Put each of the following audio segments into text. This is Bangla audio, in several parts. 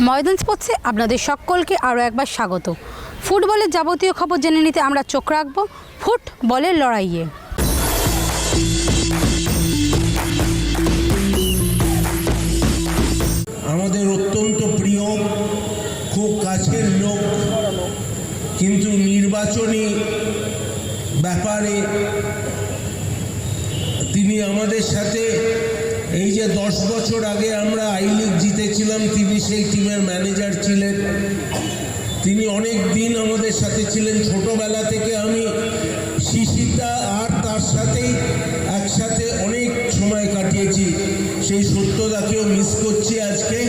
ময়দান স্পোর্টসে আপনাদের সকলকে আরও একবার স্বাগত। ফুটবলের যাবতীয় খবর জেনে নিতে আমরা চোখ রাখব ফুটবলের লড়াইয়ে। আমাদের অত্যন্ত প্রিয়, খুব কাছের লোক, কিন্তু নির্বাচনী ব্যাপারে তিনি আমাদের সাথে এই যে 10 বছর আগে আমরা আই লিগ জিতেছিলাম, তিনি সেই টিমের ম্যানেজার ছিলেন। তিনি অনেক দিন আমাদের সাথে ছিলেন, ছোটবেলা থেকে আমি শিশিরদা আর তার সাথেই একসাথে অনেক সময় কাটিয়েছি। সেই সত্যদাকেও মিস করছি আজকে।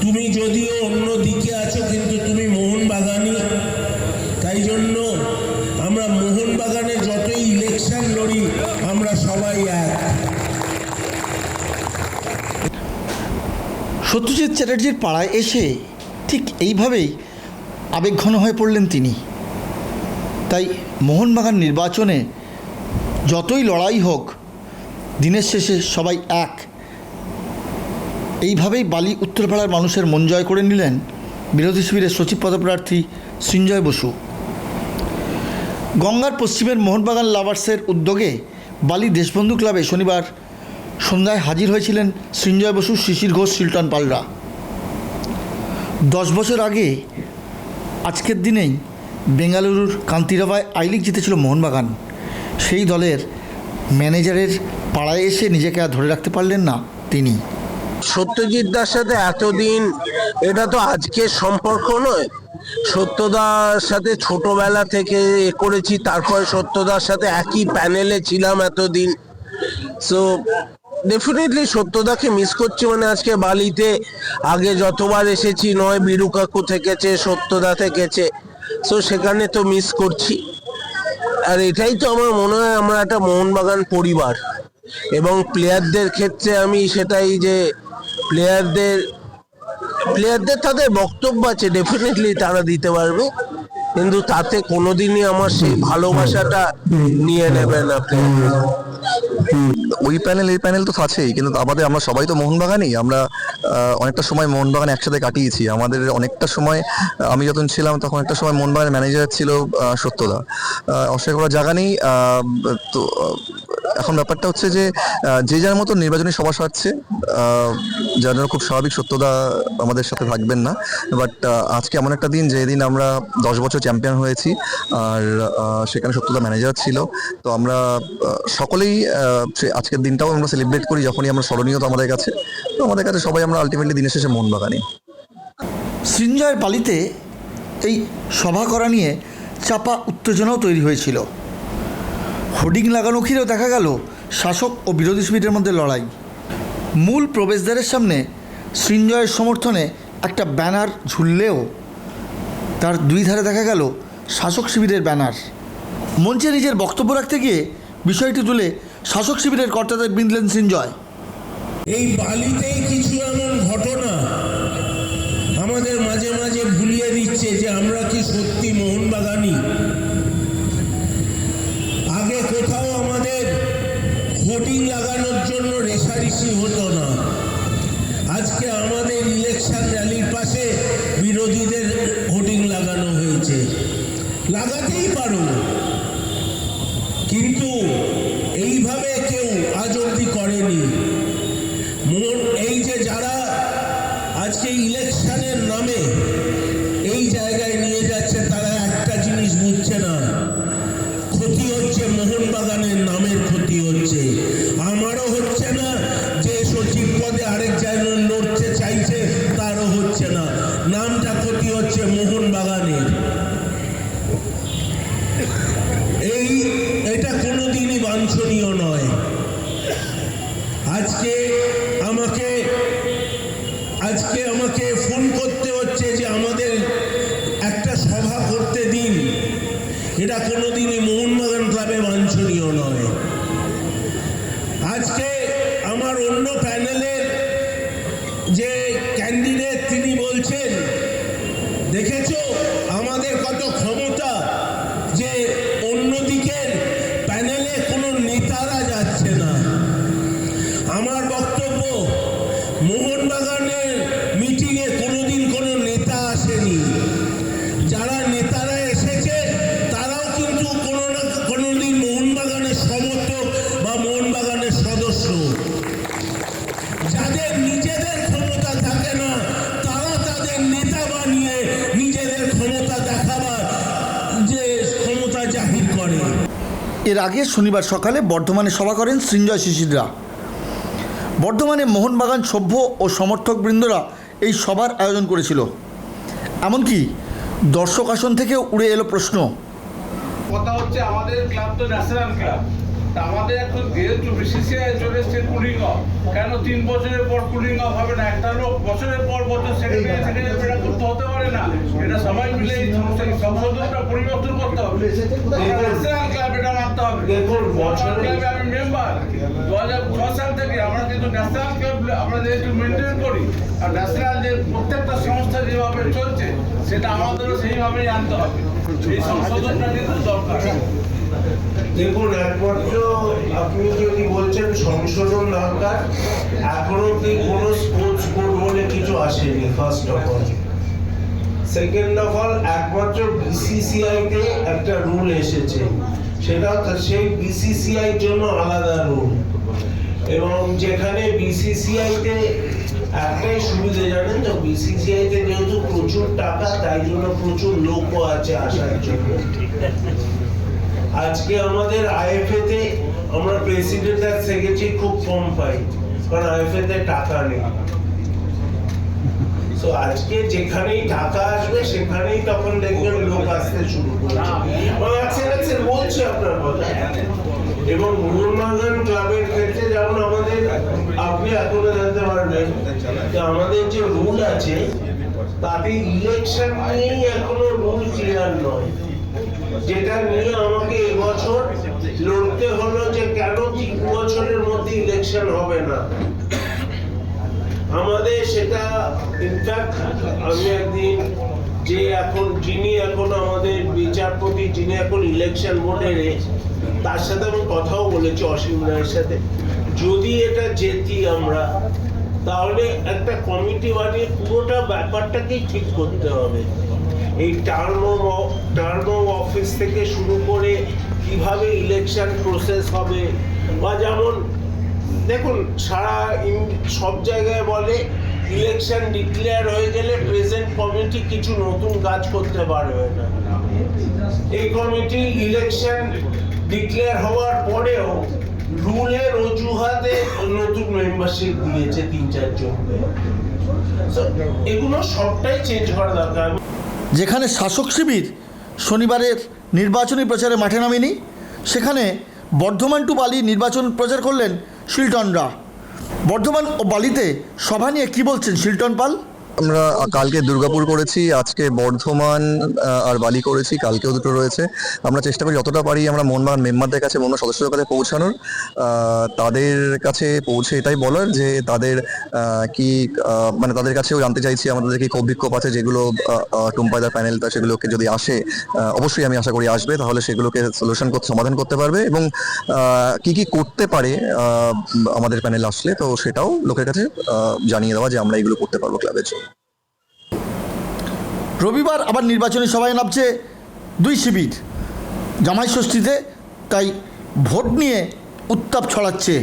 তুমি যদিও অন্য দিকে আছো, কিন্তু তুমি মোহনবাগানি, তাই জন্য আমরা মোহনবাগানে যতই ইলেকশন লড়ি আমরা সবাই এক। সত্যজিৎ চ্যাটার্জির পাড়ায় এসে ঠিক এইভাবেই আবেগঘন হয়ে পড়লেন তিনি। তাই মোহনবাগান নির্বাচনে যতই লড়াই হোক, দিনের শেষে সবাই এক। এইভাবেই বালি উত্তরপাড়ার মানুষের মন জয় করে নিলেন বিরোধী শিবিরের সচিব পদপ্রার্থী সৃঞ্জয় বসু। গঙ্গার পশ্চিমের মোহনবাগান লাভার্সের উদ্যোগে বালি দেশবন্ধু ক্লাবে শনিবার সন্ধ্যায় হাজির হয়েছিলেন সৃঞ্জয় বসু, শিশির ঘোষ, শিল্টন পালরা। 10 বছর আগে আজকের দিনেই বেঙ্গালুরুর কান্তিরাবায় আই লিগ জিতেছিল মোহনবাগান। সেই দলের ম্যানেজারের পাড়ায় এসে নিজেকে আর ধরে রাখতে পারলেন না তিনি। সত্যজিৎ দার সাথে এতদিন, এটা তো আজকের সম্পর্ক নয়। সত্যদার সাথে ছোটবেলা থেকে করেছি, তারপর সত্যদার সাথে একই প্যানেলে ছিলাম এতদিন। সো ডেফিনেটলি সত্যদাকে মিস করছি। মানে আজকে বালিতে আগে যতবার এসেছি, নয় বীরু কাকু থেকেছে, সত্যদা থেকেছে, সো সেখানে তো মিস করছি। আর এটাই তো আমার মনে হয় আমরা একটা মোহনবাগান পরিবার। এবং প্লেয়ারদের ক্ষেত্রে আমি সেটাই, যে প্লেয়ারদের তাদের বক্তব্য আছে, ডেফিনেটলি তারা দিতে পারবে, কিন্তু তাতে কোনোদিনই আমার সেই ভালোবাসাটা নিয়ে নেবে না। ওই প্যানেল এই প্যানেল তো আছেই, কিন্তু আমাদের আমরা সবাই তো মোহনবাগানই। আমরা অনেকটা সময় মোহনবাগান একসাথে কাটিয়েছি। আমাদের অনেকটা সময়, আমি যখন ছিলাম তখন একটা সময় মোহনবাগানের ম্যানেজার ছিল সত্যদা। অস্বীকার করার জায়গা নেই। তো এখন ব্যাপারটা হচ্ছে যে যে যার মতো নির্বাচনী সভা সারছে, যার জন্য খুব স্বাভাবিক সত্যদা আমাদের সাথে থাকবেন না। বাট আজকে এমন একটা দিন, যেদিন আমরা 10 বছর চ্যাম্পিয়ন হয়েছি, আর সেখানে সত্যদা ম্যানেজার ছিল। তো আমরা সকলেই আজকের দিনটাও আমরা সেলিব্রেট করি, যখনই আমরা স্মরণীয় তো আমাদের কাছে। তো আমাদের কাছে সবাই আমরা আলটিমেটলি দিনের শেষে মোহনবাগানি। সৃঞ্জয়ের বালিতে এই সভা করা নিয়ে চাপা উত্তেজনাও তৈরি হয়েছিল। হোর্ডিং লাগানো ঘিরেও দেখা গেল শাসক ও বিরোধী শিবিরের মধ্যে লড়াই। মূল প্রবেশদ্বারের সামনে সৃঞ্জয়ের সমর্থনে একটা ব্যানার ঝুললেও তার দুই ধারে দেখা গেল শাসক শিবিরের ব্যানার। মঞ্চে নিজের বক্তব্য রাখতে গিয়ে বিষয়টি তুলে শাসক শিবিরের কর্তাদের বিঁধলেন সৃঞ্জয়। এই বালিতেই কিছু এমন ঘটনা আমাদের মাঝে মাঝে ভুলিয়ে দিচ্ছে যে আমরা কি সত্যি মোহনবাগানি। আগে কোথাও আমাদের হোর্ডিং লাগানোর জন্য রেষারেষি হতো না। আজকে আমাদের ইলেকশন র্যালির পাশে বিরোধীদের হোর্ডিং লাগানো হয়েছে। লাগাতেই পারো, কিন্তু এইভাবে কেউ আজ অবধি করেনি। এই যে যারা আজকে ইলেকশনের নামে এই জায়গায় নিয়ে যাচ্ছে, তারা একটা জিনিস বুঝছে না, ক্ষতি হচ্ছে মোহনবাগানের নামের ক্ষতি হচ্ছে। আমারও হচ্ছে না, যে সচিব পদে আরেক জায়গায় লড়তে চাইছে তারও হচ্ছে না। নামটা ক্ষতি হচ্ছে মোহনবাগানের। এটা কোনোদিনই বাঞ্ছনীয় নয়। আজকে আমাকে ফোন করতে হচ্ছে যে আমাদের একটা সভা করতে দিন। এটা কোনোদিনই মোহনবাগান ক্লাবে বাঞ্ছনীয় নয়। আজকে আমার অন্য প্যানেলের যে ক্যান্ডিডেট, তিনি বলছেন, দেখেছো আমাদের কত ক্ষমতা, যে অন্যদিকের প্যানেলে কোনো নেতারা যাচ্ছে না। এর আগে শনিবার সকালে বর্ধমানে সভা করেন সৃঞ্জয় শিশিররা। বর্ধমানে মোহনবাগান সভ্য ও সমর্থকবৃন্দরা এই সভার আয়োজন করেছিল। এমনকি দর্শক আসন থেকেও উড়ে এলো প্রশ্ন, কথা হচ্ছে আমাদের ক্লাব তো ন্যাশনাল ক্লাব, তা আমাদের এখন যেহেতু বিসিসিআই চলে এসছে কুলিং অফ, কেন 3 বছরের পর কুলিং অফ হবে না? একটা লোক বছরের পর বছর সেক্রেটারি এটা করতে হতে পারে না। এটা সবাই মিলে এই সংশোধনটা পরিবর্তন করতে হবে। ন্যাশনাল ক্লাব এটা মানতে হবে। দেখুন ক্লাবে আমি মেম্বার 2006 সাল থেকে আমরা কিন্তু ন্যাশনাল ক্লাব আমরা যেহেতু মেনটেন করি, আর ন্যাশনাল যে প্রত্যেকটা সংস্থা যেভাবে চলছে সেটা আমাদেরও সেইভাবেই আনতে হবে। এই সংশোধনটা কিন্তু দরকার। দেখুন, একমাত্র আপনি যদি বলছেন সংশোধন দরকার, এখনো কি কোনো স্পোর্টস কোড বলে কিছু আসেনি। First of all, second of all, একমাত্র বিসিসিআই তে একটা রুল এসেছে, সেটা সেই বিসিসিআই জন্য আলাদা রুল। এবং যেখানে বিসিসিআই তে একটাই সুবিধা জানেন তো, বিসিসিআই তে যেহেতু প্রচুর টাকা, তাই জন্য প্রচুর লোকও আছে আসার জন্য। আজকে আমাদের আইএফএ তে আমরা প্রেসিডেন্ট আর সেক্রেটারি খুব কম পাই, কারণ আইএফএ তে টাকা নেই। তো আজকে যেখানেই টাকা আসবে সেখানেই তখন দেখবেন লোক আসতে শুরু করছে। বলছি আপনার কথা। এবং মোহনবাগান ক্লাবের ক্ষেত্রে যেমন আমাদের, আপনি এখনো জানতে পারবেন যে আমাদের যে রুল আছে তাতে ইলেকশন নিয়েই এখনো রুল ক্লিয়ার নয়, যেটা নিয়ে আমাকে এবছর লড়তে হলো যে কেন 3 বছরের মধ্যে ইলেকশন হবে না। আমাদের সেটা ইনফ্যাক্ট আমি একদিন যে যিনি এখন আমাদের বিচারপতি, যিনি এখন ইলেকশন বোর্ডের, তার সাথে আমি কথাও বলেছি, অসীম রায়ের সাথে, যদি এটা জেতি আমরা, তাহলে একটা কমিটি বানিয়ে পুরোটা ব্যাপারটাকেই ঠিক করতে হবে। এই টার্ম অফ অফিস থেকে শুরু করে কিভাবে ইলেকশন প্রসেস হবে, বা যেমন দেখুন সব জায়গায় বলে ইলেকশন ডিক্লেয়ার হয়ে গেলে প্রেজেন্ট কমিটি কিছু নতুন কাজ করতে পারবে না। এই কমিটি ইলেকশন ডিক্লেয়ার হওয়ার পরেও রুলের অজুহাতে নতুন মেম্বারশিপ দিয়েছে 3-4 জনকে। এগুলো সবটাই চেঞ্জ করা দরকার। যেখানে শাসক শিবির শনিবারের নির্বাচনী প্রচারে মাঠে নামেনি, সেখানে বর্ধমান টু বালি নির্বাচন প্রচার করলেন শিলটনরা। বর্ধমান ও বালিতে সভা নিয়ে কী বলছেন শিলটন পাল? আমরা কালকে দুর্গাপুর করেছি, আজকে বর্ধমান আর বালি করেছি, কালকেও দুটো রয়েছে। আমরা চেষ্টা করি যতটা পারি আমরা মোহনবাগান মেম্বারদের কাছে, মোহনবাগান সদস্যদের কাছে পৌঁছানোর, তাদের কাছে পৌঁছে এটাই বলার যে তাদের কি মানে তাদের কাছেও জানতে চাইছি আমাদের কি বিক্ষোভ আছে, যেগুলো টুম্পাইদার প্যানেলটা সেগুলোকে যদি আসে, অবশ্যই আমি আশা করি আসবে, তাহলে সেগুলোকে সমাধান করতে পারবে এবং কি কি করতে পারে আমাদের প্যানেল আসলে, তো সেটাও লোকের কাছে জানিয়ে দেওয়া যে আমরা এগুলো করতে পারবো ক্লাবের জন্য। রবিবার আবার নির্বাচনী সভায় নামছে 2 শিবির জামাই ষষ্ঠীতে, তাই ভোট নিয়ে উত্তাপ ছড়াচ্ছে।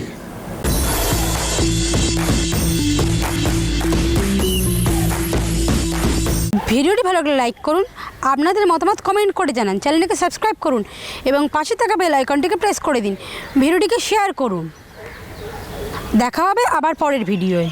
ভিডিওটি ভালো লাগলে লাইক করুন, আপনাদের মতামত কমেন্ট করে জানান, চ্যানেলটিকে সাবস্ক্রাইব করুন এবং পাশে থাকা বেল আইকনটিকে প্রেস করে দিন। ভিডিওটিকে শেয়ার করুন। দেখা হবে আবার পরের ভিডিওয়ে।